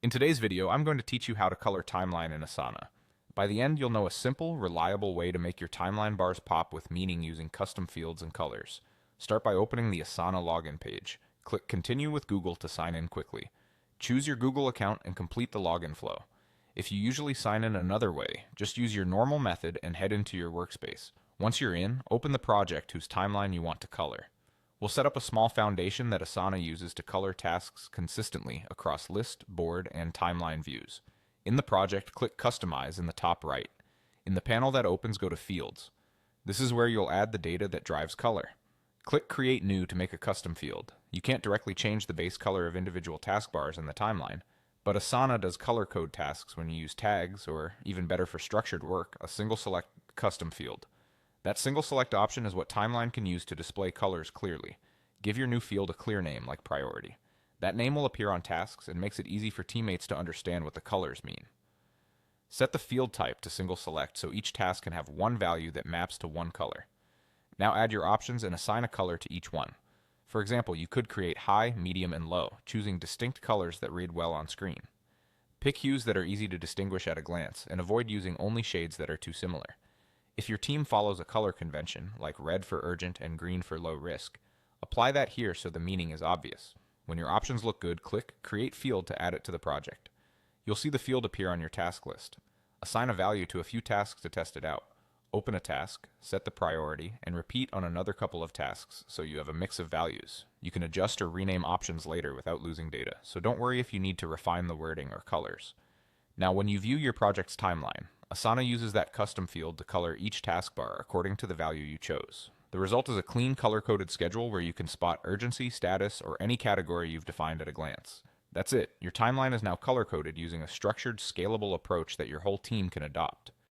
In today's video, I'm going to teach you how to color timeline in Asana. By the end, you'll know a simple, reliable way to make your timeline bars pop with meaning using custom fields and colors. Start by opening the Asana login page. Click Continue with Google to sign in quickly. Choose your Google account and complete the login flow. If you usually sign in another way, just use your normal method and head into your workspace. Once you're in, open the project whose timeline you want to color. We'll set up a small foundation that Asana uses to color tasks consistently across list, board, and timeline views. In the project, click Customize in the top right. In the panel that opens, go to Fields. This is where you'll add the data that drives color. Click Create New to make a custom field. You can't directly change the base color of individual taskbars in the timeline, but Asana does color code tasks when you use tags, or even better for structured work, a single select custom field. That single select option is what Timeline can use to display colors clearly. Give your new field a clear name like priority. That name will appear on tasks and makes it easy for teammates to understand what the colors mean. Set the field type to single select so each task can have one value that maps to one color. Now add your options and assign a color to each one. For example, you could create high, medium, and low, choosing distinct colors that read well on screen. Pick hues that are easy to distinguish at a glance, and avoid using only shades that are too similar. If your team follows a color convention, like red for urgent and green for low risk, apply that here so the meaning is obvious. When your options look good, click Create Field to add it to the project. You'll see the field appear on your task list. Assign a value to a few tasks to test it out. Open a task, set the priority, and repeat on another couple of tasks so you have a mix of values. You can adjust or rename options later without losing data, so don't worry if you need to refine the wording or colors. Now, when you view your project's timeline, Asana uses that custom field to color each taskbar according to the value you chose. The result is a clean color-coded schedule where you can spot urgency, status, or any category you've defined at a glance. That's it. Your timeline is now color-coded using a structured, scalable approach that your whole team can adopt.